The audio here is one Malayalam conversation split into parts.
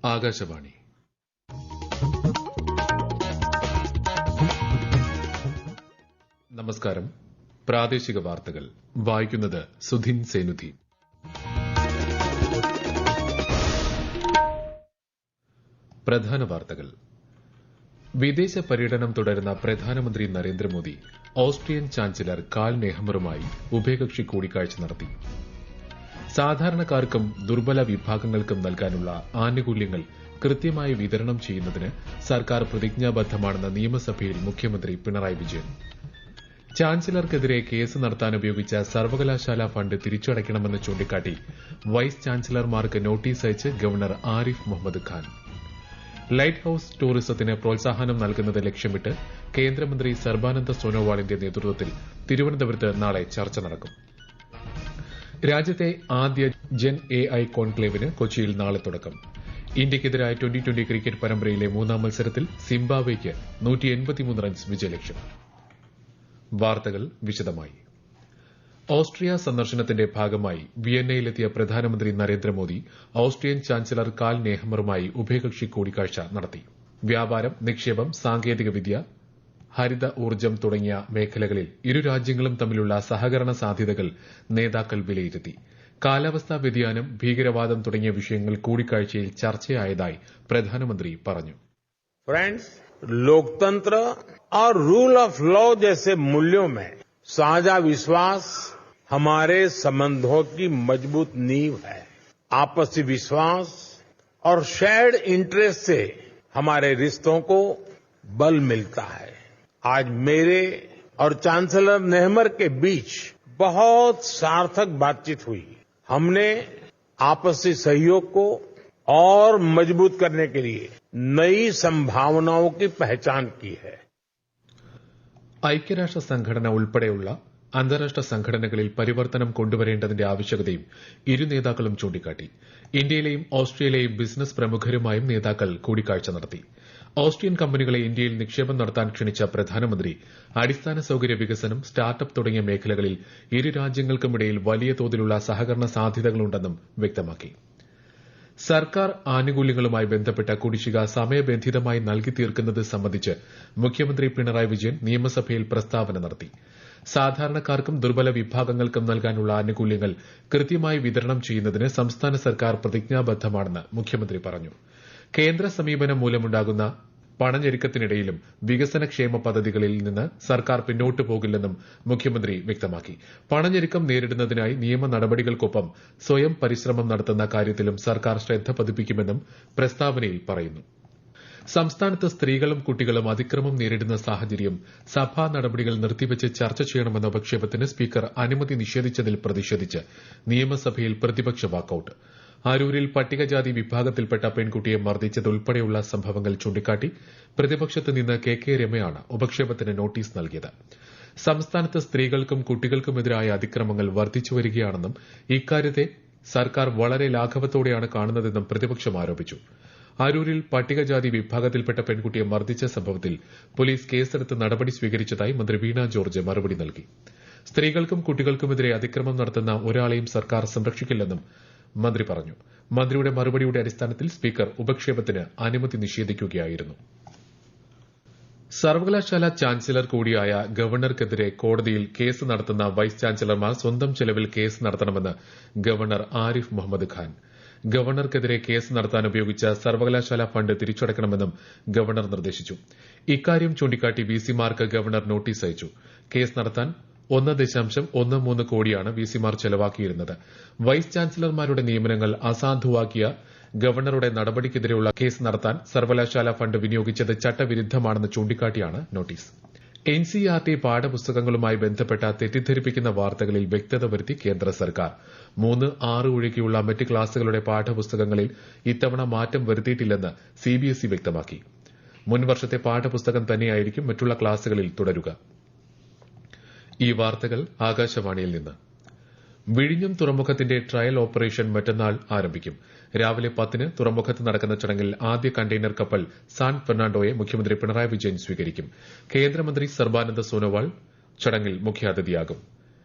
ആകാശവാണി. നമസ്കാരം. പ്രാദേശിക വാർത്തകൾ വായിക്കുന്നത് സുധിൻ സേനുധി. പ്രധാന വാർത്തകൾ. വിദേശ പര്യടനം തുടരുന്ന പ്രധാനമന്ത്രി നരേന്ദ്രമോദി ഓസ്ട്രിയൻ ചാൻസലർ കാൾ നെഹമറുമായി ഉഭയകക്ഷി കൂടിക്കാഴ്ച നടത്തി. സാധാരണക്കാർക്കും ദുർബല വിഭാഗങ്ങൾക്കും നൽകാനുള്ള ആനുകൂല്യങ്ങൾ കൃത്യമായി വിതരണം ചെയ്യുന്നതിന് സർക്കാർ പ്രതിജ്ഞാബദ്ധമാണെന്ന് നിയമസഭയിൽ മുഖ്യമന്ത്രി പിണറായി വിജയൻ. ചാൻസലർക്കെതിരെ കേസ് നടത്താൻ ഉപയോഗിച്ച സർവകലാശാല ഫണ്ട് തിരിച്ചടയ്ക്കണമെന്ന് ചൂണ്ടിക്കാട്ടി വൈസ് ചാൻസലർമാർക്ക് നോട്ടീസ് അയച്ച് governor Arif Mohammad Khan. Lighthouse ടൂറിസത്തിന് പ്രോത്സാഹനം നൽകുന്നത് ലക്ഷ്യമിട്ട് കേന്ദ്രമന്ത്രി സർബാനന്ദ സോനോവാളിന്റെ നേതൃത്വത്തിൽ തിരുവനന്തപുരത്ത് നാളെ ചർച്ച നടക്കും. രാജ്യത്തെ ആദ്യ ജൻ AI കോൺക്ലേവിന് കൊച്ചിയിൽ നാളെ തുടക്കം. ഇന്ത്യയ്ക്കെതിരായ ട്വന്റി ക്രിക്കറ്റ് പരമ്പരയിലെ മൂന്നാം മത്സരത്തിൽ സിംബാബ്വെയ്ക്ക് 183 റൺസ് വിജയലക്ഷ്യം. വാർത്തകൾ വിശദമായി. ഓസ്ട്രിയ സന്ദർശനത്തിന്റെ ഭാഗമായി വിയന്നയിലെത്തിയ പ്രധാനമന്ത്രി നരേന്ദ്രമോദി ഓസ്ട്രിയൻ ചാൻസലർ കാൾ നെഹമറുമായി ഉഭയകക്ഷി കൂടിക്കാഴ്ച നടത്തി. വ്യാപാരം, നിക്ഷേപം, സാങ്കേതികവിദ്യ, ഹരിത ഊർജ്ജം തുടങ്ങിയ മേഖലകളിൽ ഇരു രാജ്യങ്ങളും തമ്മിലുള്ള സഹകരണ സാധ്യതകൾ നേതാക്കൾ വിലയിരുത്തി. കാലാവസ്ഥാ വ്യതിയാനം, ഭീകരവാദം തുടങ്ങിയ വിഷയങ്ങൾ കൂടിക്കാഴ്ചയിൽ ചർച്ചയായതായി പ്രധാനമന്ത്രി പറഞ്ഞു. फ्रेंड्स, लोकतंत्र और रूल ऑफ लॉ जैसे मूल्यों में साझा विश्वास हमारे संबंधों की मजबूत नींव है. आपसी विश्वास और शेयर्ड इंटरेस्ट से हमारे रिश्तों को बल मिलता है. आज मेरे और चांसलर नेहमर के बीच बहुत सार्थक बातचीत हुई. हमने आपसी सहयोग को और मजबूत करने के लिए नई संभावनाओं की पहचान की है. ഐക്യരാഷ്ട്ര സംഘടന ഉൾപ്പെടെയുള്ള അന്താരാഷ്ട്ര സംഘടനകളിൽ പരിവർത്തനം കൊണ്ടുവരേണ്ടതിന്റെ ആവശ്യകതയും ഇരു നേതാക്കളും ചൂണ്ടിക്കാട്ടി. ഇന്ത്യയിലെയും ഓസ്ട്രിയയിലെയും ബിസിനസ് പ്രമുഖരുമായും നേതാക്കൾ കൂടിക്കാഴ്ച നടത്തി. ഓസ്ട്രിയൻ കമ്പനികളെ ഇന്ത്യയിൽ നിക്ഷേപം നടത്താൻ ക്ഷണിച്ച പ്രധാനമന്ത്രി അടിസ്ഥാന സൌകര്യ വികസനം, സ്റ്റാർട്ടപ്പ് തുടങ്ങിയ മേഖലകളിൽ ഇരു രാജ്യങ്ങൾക്കുമിടയിൽ വലിയ തോതിലുള്ള സഹകരണ സാധ്യതകളുണ്ടെന്നും വ്യക്തമാക്കി. സർക്കാർ ആനുകൂല്യങ്ങളുമായി ബന്ധപ്പെട്ട കുടിശ്ശിക സമയബന്ധിതമായി നൽകി തീർക്കുന്നത് സംബന്ധിച്ച് മുഖ്യമന്ത്രി പിണറായി വിജയൻ നിയമസഭയിൽ പ്രസ്താവന നടത്തി. സാധാരണക്കാർക്കും ദുർബല വിഭാഗങ്ങൾക്കും നൽകാനുള്ള ആനുകൂല്യങ്ങൾ കൃത്യമായി വിതരണം ചെയ്യുന്നതിന് സംസ്ഥാന സർക്കാർ പ്രതിജ്ഞാബദ്ധമാണെന്ന് മുഖ്യമന്ത്രി പറഞ്ഞു. കേന്ദ്ര സമീപനം മൂലമുണ്ടാകുന്ന പണഞ്ഞെരുക്കത്തിനിടയിലും വികസനക്ഷേമ പദ്ധതികളിൽ നിന്ന് സർക്കാർ പിന്നോട്ടു പോകില്ലെന്നും മുഖ്യമന്ത്രി വ്യക്തമാക്കി. പണഞ്ഞെരുക്കം നേരിടുന്നതിനായി നിയമ നടപടികൾക്കൊപ്പം സ്വയം പരിശ്രമം നടത്തുന്ന കാര്യത്തിലും സർക്കാർ ശ്രദ്ധ പതിപ്പിക്കുമെന്നും പ്രസ്താവനയിൽ പറയുന്നു. സംസ്ഥാനത്ത് സ്ത്രീകളും കുട്ടികളും അതിക്രമം നേരിടുന്ന സാഹചര്യം സഭാ നടപടികൾ നിർത്തിവച്ച് ചർച്ച ചെയ്യണമെന്ന ഉപക്ഷേപത്തിന് സ്പീക്കർ അനുമതി നിഷേധിച്ചതിൽ പ്രതിഷേധിച്ച് നിയമസഭയിൽ പ്രതിപക്ഷ വാക്കൌട്ട്. അരൂരിൽ പട്ടികജാതി വിഭാഗത്തിൽപ്പെട്ട പെൺകുട്ടിയെ മർദ്ദിച്ചതുൾപ്പെടെയുള്ള സംഭവങ്ങൾ ചൂണ്ടിക്കാട്ടി പ്രതിപക്ഷത്ത് നിന്ന് KK രമയാണ് ഉപക്ഷേപത്തിന് നോട്ടീസ് നൽകിയത്. സംസ്ഥാനത്ത് സ്ത്രീകൾക്കും കുട്ടികൾക്കുമെതിരായ അതിക്രമങ്ങൾ വർദ്ധിച്ചുവരികയാണെന്നും ഇക്കാര്യത്തെ സർക്കാർ വളരെ ലാഘവത്തോടെയാണ് കാണുന്നതെന്നും പ്രതിപക്ഷം ആരോപിച്ചു. അരൂരിൽ പട്ടികജാതി വിഭാഗത്തിൽപ്പെട്ട പെൺകുട്ടിയെ മർദ്ദിച്ച സംഭവത്തിൽ പോലീസ് കേസെടുത്ത് നടപടി സ്വീകരിച്ചതായി മന്ത്രി വീണ ജോർജ് മറുപടി നൽകി. സ്ത്രീകൾക്കും കുട്ടികൾക്കുമെതിരെ അതിക്രമം നടത്തുന്ന ഒരാളെയും സർക്കാർ സംരക്ഷിക്കില്ലെന്നും മന്ത്രി പറഞ്ഞു. മന്ത്രിയുടെ മറുപടിയുടെ അടിസ്ഥാനത്തിൽ സ്പീക്കർ ഉപക്ഷേപത്തിന് അനുമതി നിഷേധിക്കുകയായിരുന്നു. സർവകലാശാല ചാൻസലർ കൂടിയായ ഗവർണർക്കെതിരെ കോടതിയിൽ കേസ് നടത്തുന്ന വൈസ് ചാൻസലർമാർ സ്വന്തം ചെലവിൽ കേസ് നടത്തണമെന്ന് ഗവർണർ ആരിഫ് മുഹമ്മദ് ഖാൻ. ഗവർണർക്കെതിരെ കേസ് നടത്താൻ ഉപയോഗിച്ച സർവകലാശാല ഫണ്ട് തിരിച്ചടയ്ക്കണമെന്നും ഗവർണർ നിർദ്ദേശിച്ചു. ഇക്കാര്യം ചൂണ്ടിക്കാട്ടി വിസിമാർക്ക് ഗവർണർ നോട്ടീസ് അയച്ചു. കേസ് നടത്താൻ 1.13 കോടിയാണ് വിസിമാർ ചെലവാക്കിയിരുന്നത്. വൈസ് ചാൻസലർമാരുടെ നിയമനങ്ങൾ അസാധുവാക്കിയ ഗവർണറുടെ നടപടിക്കെതിരെയുള്ള കേസ് നടത്താൻ സർവകലാശാല ഫണ്ട് വിനിയോഗിച്ചത് ചട്ടവിരുദ്ധമാണെന്ന് ചൂണ്ടിക്കാട്ടിയാണ് നോട്ടീസ്. NCERT പാഠപുസ്തകങ്ങളുമായി ബന്ധപ്പെട്ട തെറ്റിദ്ധരിപ്പിക്കുന്ന വാർത്തകളിൽ വ്യക്തത വരുത്തി കേന്ദ്ര സർക്കാർ. 3, 6 ഒഴികെയുള്ള മറ്റ് ക്ലാസുകളുടെ പാഠപുസ്തകങ്ങളിൽ ഇത്തവണ മാറ്റം വരുത്തിയിട്ടില്ലെന്ന് CBSE വ്യക്തമാക്കി. മുൻവർഷത്തെ പാഠപുസ്തകം തന്നെയായിരിക്കും മറ്റുള്ള ക്ലാസുകളിൽ തുടരുക. ഈ വാർത്തകൾ ആകാശവാണിയിൽ നിന്ന്. വിഴിഞ്ഞം തുറമുഖത്തിന്റെ ട്രയൽ ഓപ്പറേഷൻ മറ്റന്നാൾ ആരംഭിക്കും. രാവിലെ 10-ന് തുറമുഖത്ത് നടക്കുന്ന ചടങ്ങിൽ ആദ്യ കണ്ടെയ്നർ കപ്പൽ സാൻ ഫെർണാണ്ടോയെ മുഖ്യമന്ത്രി പിണറായി വിജയൻ സ്വീകരിക്കും. കേന്ദ്രമന്ത്രി സർബാനന്ദ സോനോവാൾ ചടങ്ങിൽ മുഖ്യാതിഥിയാകും.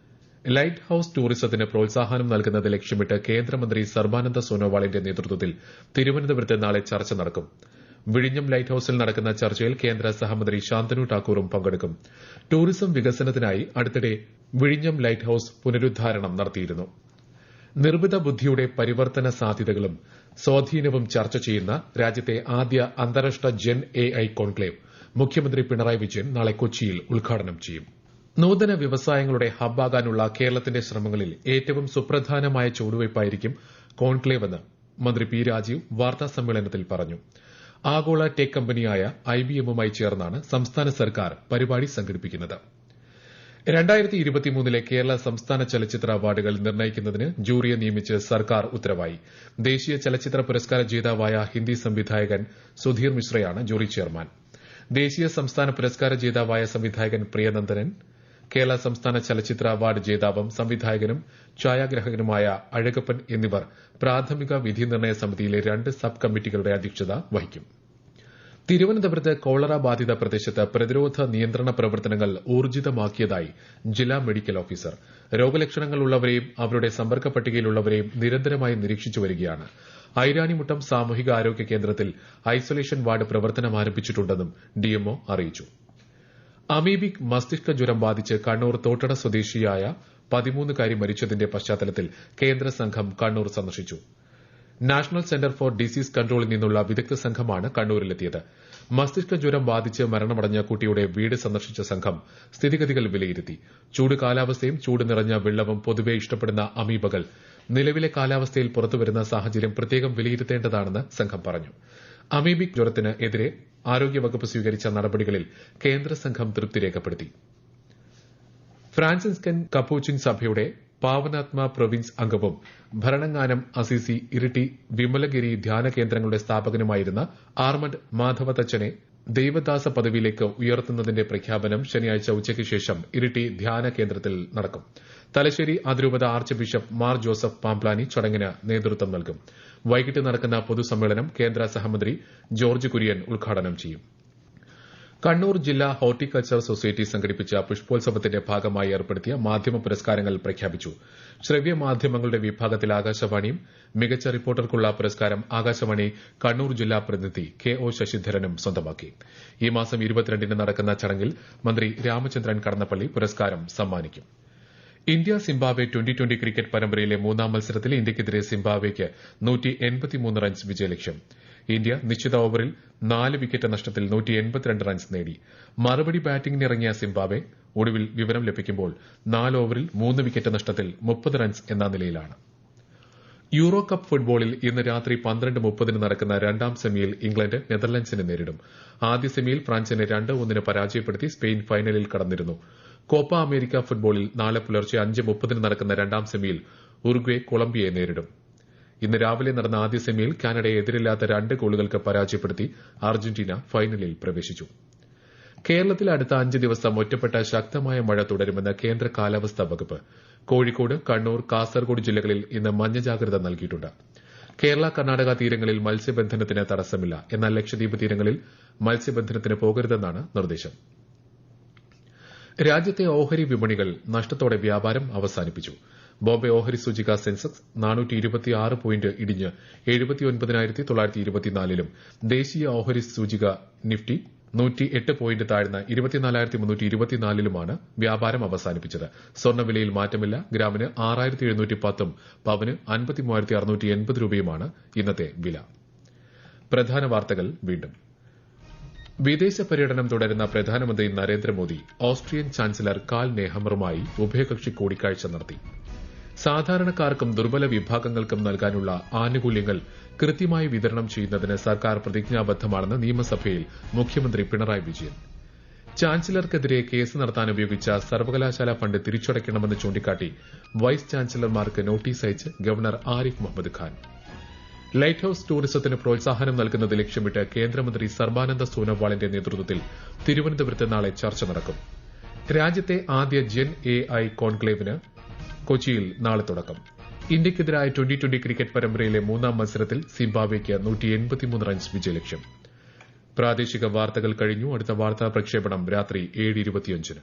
ലൈറ്റ് ഹൌസ് ടൂറിസത്തിന് പ്രോത്സാഹനം നൽകുന്നത് ലക്ഷ്യമിട്ട് കേന്ദ്രമന്ത്രി സർബാനന്ദ സോനോവാളിന്റെ നേതൃത്വത്തിൽ തിരുവനന്തപുരത്ത് നാളെ ചർച്ച നടക്കും. വിഴിഞ്ഞം ലൈറ്റ് ഹൌസിൽ നടക്കുന്ന ചർച്ചയിൽ കേന്ദ്ര സഹമന്ത്രി ശാന്തനു ഠാക്കൂറും പങ്കെടുക്കും. ടൂറിസം വികസനത്തിനായി അടുത്തിടെ വിഴിഞ്ഞം ലൈറ്റ് ഹൌസ് പുനരുദ്ധാരണം നടത്തിയിരുന്നു. നിർമ്മിത ബുദ്ധിയുടെ പരിവർത്തന സാധ്യതകളും സ്വാധീനവും ചർച്ച ചെയ്യുന്ന രാജ്യത്തെ ആദ്യ അന്താരാഷ്ട്ര ജെൻ AI കോൺക്ലേവ് മുഖ്യമന്ത്രി പിണറായി വിജയൻ നാളെ കൊച്ചിയിൽ ഉദ്ഘാടനം ചെയ്യും. നൂതന വ്യവസായങ്ങളുടെ ഹബ്ബാകാനുള്ള കേരളത്തിന്റെ ശ്രമങ്ങളിൽ ഏറ്റവും സുപ്രധാനമായ ചുവടുവയ്പായിരിക്കും കോൺക്ലേവെന്ന് മന്ത്രി പി രാജീവ് വാർത്താസമ്മേളനത്തിൽ പറഞ്ഞു. ആഗോള ടെക് കമ്പനിയായ IBMുമായി ചേർന്നാണ് സംസ്ഥാന സർക്കാർ പരിപാടി സംഘടിപ്പിക്കുന്നത്. 2023 കേരള സംസ്ഥാന ചലച്ചിത്ര അവാർഡുകൾ നിർണ്ണയിക്കുന്നതിന് ജൂറിയെ നിയമിച്ച് സർക്കാർ ഉത്തരവായി. ദേശീയ ചലച്ചിത്ര പുരസ്കാര ജേതാവായ ഹിന്ദി സംവിധായകൻ സുധീർ മിശ്രയാണ് ജൂറി ചെയർമാൻ. ദേശീയ സംസ്ഥാന പുരസ്കാര ജേതാവായ സംവിധായകൻ പ്രിയനന്ദനൻ, കേരള സംസ്ഥാന ചലച്ചിത്ര അവാർഡ് ജേതാവും സംവിധായകനും ഛായാഗ്രാഹകനുമായ അഴകപ്പൻ എന്നിവർ പ്രാഥമിക വിധി നിർണ്ണയ സമിതിയിലെ 2 സബ് കമ്മിറ്റികളുടെ അധ്യക്ഷത വഹിക്കും. തിരുവനന്തപുരത്ത് കോളറ ബാധിത പ്രദേശത്ത് പ്രതിരോധ നിയന്ത്രണ പ്രവർത്തനങ്ങൾ ഊർജിതമാക്കിയതായി ജില്ലാ മെഡിക്കൽ ഓഫീസർ. രോഗലക്ഷണങ്ങളുള്ളവരെയും അവരുടെ സമ്പർക്ക പട്ടികയിലുള്ളവരെയും നിരന്തരമായി നിരീക്ഷിച്ചു വരികയാണ്. ഐരാണിമുട്ടം സാമൂഹിക ആരോഗ്യ കേന്ദ്രത്തിൽ ഐസൊലേഷൻ വാർഡ് പ്രവർത്തനം ആരംഭിച്ചിട്ടുണ്ടെന്നും DMO അറിയിച്ചു. അമീബിക് മസ്തിഷ്ക ജ്വരം ബാധിച്ച് കണ്ണൂർ തോട്ടട സ്വദേശിയായ 13-കാരി മരിച്ചതിന്റെ പശ്ചാത്തലത്തിൽ കേന്ദ്ര സംഘം കണ്ണൂർ സന്ദർശിച്ചു. നാഷണൽ സെന്റർ ഫോർ ഡിസീസ് കൺട്രോളിൽ നിന്നുള്ള വിദഗ്ധ സംഘമാണ് കണ്ണൂരിലെത്തിയത്. മസ്തിഷ്ക ജ്വരം ബാധിച്ച് മരണമടഞ്ഞ കുട്ടിയുടെ വീട് സന്ദർശിച്ച സംഘം സ്ഥിതിഗതികൾ വിലയിരുത്തി. ചൂട് കാലാവസ്ഥയും ചൂട് നിറഞ്ഞ വെള്ളവും പൊതുവെ ഇഷ്ടപ്പെടുന്ന അമീബകൾ നിലവിലെ കാലാവസ്ഥയിൽ പുറത്തുവരുന്ന സാഹചര്യം പ്രത്യേകം വിലയിരുത്തേണ്ടതാണെന്ന് സംഘം പറഞ്ഞു. അമീബിക് ജ്വരത്തിന് എതിരെ ആരോഗ്യവകുപ്പ് സ്വീകരിച്ച നടപടികളിൽ കേന്ദ്ര സംഘം തൃപ്തി രേഖപ്പെടുത്തി. ഫ്രാൻസിസ്കൻ കപ്പൂച്ചിൻ സഭയുടെ പാവനാത്മ പ്രൊവിൻസ് അംഗവും ഭരണങ്ങാനം അസീസി ഇരിട്ടി വിമലഗിരി ധ്യാന കേന്ദ്രങ്ങളുടെ സ്ഥാപകനുമായിരുന്ന ആർമഡ് മാധവതച്ചനെ ദൈവദാസ പദവിയിലേക്ക് ഉയർത്തുന്നതിന്റെ പ്രഖ്യാപനം ശനിയാഴ്ച ഉച്ചയ്ക്ക് ശേഷം ഇരിട്ടി ധ്യാന കേന്ദ്രത്തിൽ നടക്കും. തലശ്ശേരി അതിരൂപത arch bishop Mar Joseph Pamplany ചടങ്ങിന് നേതൃത്വം നൽകും. വൈകിട്ട് നടക്കുന്ന പൊതുസമ്മേളനം കേന്ദ്ര സഹമന്ത്രി ജോർജ് കുര്യൻ ഉദ്ഘാടനം ചെയ്യും. കണ്ണൂർ ജില്ലാ ഹോർട്ടികൾച്ചർ സൊസൈറ്റി സംഘടിപ്പിച്ച പുഷ്പോത്സവത്തിന്റെ ഭാഗമായി ഏർപ്പെടുത്തിയ മാധ്യമ പുരസ്കാരങ്ങൾ പ്രഖ്യാപിച്ചു. ശ്രവ്യ മാധ്യമങ്ങളുടെ വിഭാഗത്തിൽ ആകാശവാണിയും മികച്ച റിപ്പോർട്ടർക്കുള്ള പുരസ്കാരം ആകാശവാണി കണ്ണൂർ ജില്ലാ പ്രതിനിധി KO ശശിധരനും സ്വന്തമാക്കി. ഈ മാസം 22-ന് നടക്കുന്ന ചടങ്ങിൽ മന്ത്രി രാമചന്ദ്രൻ കടന്നപ്പള്ളി പുരസ്കാരം സമ്മാനിക്കും. ഇന്ത്യ സിംബാബ്വെ ട്വന്റി ക്രിക്കറ്റ് പരമ്പരയിലെ 3-ാം മത്സരത്തിൽ ഇന്ത്യയ്ക്കെതിരെ സിംബാബ്വെയ്ക്ക് 183 റൺസ് വിജയലക്ഷ്യം. ഇന്ത്യ നിശ്ചിത ഓവറിൽ 4 വിക്കറ്റ് നഷ്ടത്തിൽ 182 റൺസ് നേടി. മറുപടി ബാറ്റിംഗിനിറങ്ങിയ സിംബാബ്വെ ഒടുവിൽ വിവരം ലഭിക്കുമ്പോൾ 4 ഓവറിൽ 3 വിക്കറ്റ് നഷ്ടത്തിൽ 30 റൺസ് എന്ന നിലയിലാണ്. യൂറോ കപ്പ് ഫുട്ബോളിൽ ഇന്ന് രാത്രി 12:30 നടക്കുന്ന 2-ാം സെമിയിൽ ഇംഗ്ലണ്ട് നെതർലൻഡ്സിനെ നേരിടും. ആദ്യ സെമിയിൽ ഫ്രാൻസിനെ 2-1 പരാജയപ്പെടുത്തി സ്പെയിൻ ഫൈനലിൽ കടന്നിരുന്നു. കോപ്പ അമേരിക്ക ഫുട്ബോളിൽ നാളെ പുലർച്ചെ 5:30 നടക്കുന്ന 2-ാം സെമിയിൽ ഉറുഗ്വെ കൊളംബിയയെ നേരിടും. ഇന്ന് രാവിലെ നടന്ന ആദ്യ സെമിയിൽ കാനഡയെ എതിരില്ലാത്ത 2 ഗോളുകൾക്ക് പരാജയപ്പെടുത്തി അർജന്റീന ഫൈനലിൽ പ്രവേശിച്ചു. കേരളത്തിൽ അടുത്ത 5 ദിവസം ഒറ്റപ്പെട്ട ശക്തമായ മഴ തുടരുമെന്ന് കേന്ദ്ര കാലാവസ്ഥാ വകുപ്പ്. കോഴിക്കോട്, കണ്ണൂർ, കാസർഗോഡ് ജില്ലകളിൽ ഇന്ന് മഞ്ഞ ജാഗ്രത നൽകിയിട്ടുണ്ട്. കേരള കർണാടക തീരങ്ങളിൽ മത്സ്യബന്ധനത്തിന് തടസ്സമില്ല. എന്നാൽ ലക്ഷദ്വീപ് തീരങ്ങളിൽ മത്സ്യബന്ധനത്തിന് പോകരുതെന്നാണ് നിർദ്ദേശം. രാജ്യത്തെ ഓഹരി വിപണികൾ നഷ്ടത്തോടെ വ്യാപാരം അവസാനിപ്പിച്ചു. ബോംബെ ഓഹരി സൂചിക സെൻസെക്സ് 426 പോയിന്റ് ഇടിഞ്ഞ് 79,924-ലും ദേശീയ ഓഹരി സൂചിക നിഫ്റ്റി 108 പോയിന്റ് താഴ്ന്ന് 24,324-ലുമാണ് വ്യാപാരം അവസാനിപ്പിച്ചത്. സ്വർണ്ണവിലയിൽ മാറ്റമില്ല. ഗ്രാമിന് 6,710-ഉം പവന് 53,680 രൂപയുമാണ് ഇന്നത്തെ വില. പ്രധാന വാർത്തകൾ വീണ്ടും. വിദേശ പര്യടനം തുടരുന്ന പ്രധാനമന്ത്രി നരേന്ദ്രമോദി ഓസ്ട്രിയൻ ചാൻസലർ കാൾ നെഹമറുമായി ഉഭയകക്ഷി കൂടിക്കാഴ്ച നടത്തി. സാധാരണക്കാർക്കും ദുർബല വിഭാഗങ്ങൾക്കും നൽകാനുള്ള ആനുകൂല്യങ്ങൾ കൃത്യമായി വിതരണം ചെയ്യുന്നതിന് സർക്കാർ പ്രതിജ്ഞാബദ്ധമാണെന്ന് നിയമസഭയിൽ മുഖ്യമന്ത്രി പിണറായി വിജയൻ. ചാൻസലർക്കെതിരെ കേസ് നടത്താൻ ഉപയോഗിച്ച സർവകലാശാല ഫണ്ട് തിരിച്ചടയ്ക്കണമെന്ന് ചൂണ്ടിക്കാട്ടി വൈസ് ചാൻസലർമാർക്ക് നോട്ടീസ് അയച്ച് governor Arif Mohammad Khan. Lighthouse ടൂറിസത്തിന് പ്രോത്സാഹനം നൽകുന്നത് ലക്ഷ്യമിട്ട് കേന്ദ്രമന്ത്രി സർബാനന്ദ സോനോവാളിന്റെ നേതൃത്വത്തിൽ തിരുവനന്തപുരത്ത് നാളെ ചർച്ച നടക്കും. രാജ്യത്തെ ആദ്യ ജെൻ AI കോൺക്ലേവിന് കൊച്ചിയിൽ നാളെ തുടക്കം. ഇന്ത്യയ്ക്കെതിരായ 20 ക്രിക്കറ്റ് പരമ്പരയിലെ 3-ാം മത്സരത്തിൽ സിംബാബ്വെയ്ക്ക് 183 റൺസ് വിജയലക്ഷ്യം. പ്രാദേശിക വാർത്തകൾ കഴിഞ്ഞു. അടുത്ത വാർത്താ പ്രക്ഷേപണം രാത്രി 7:25-ന്.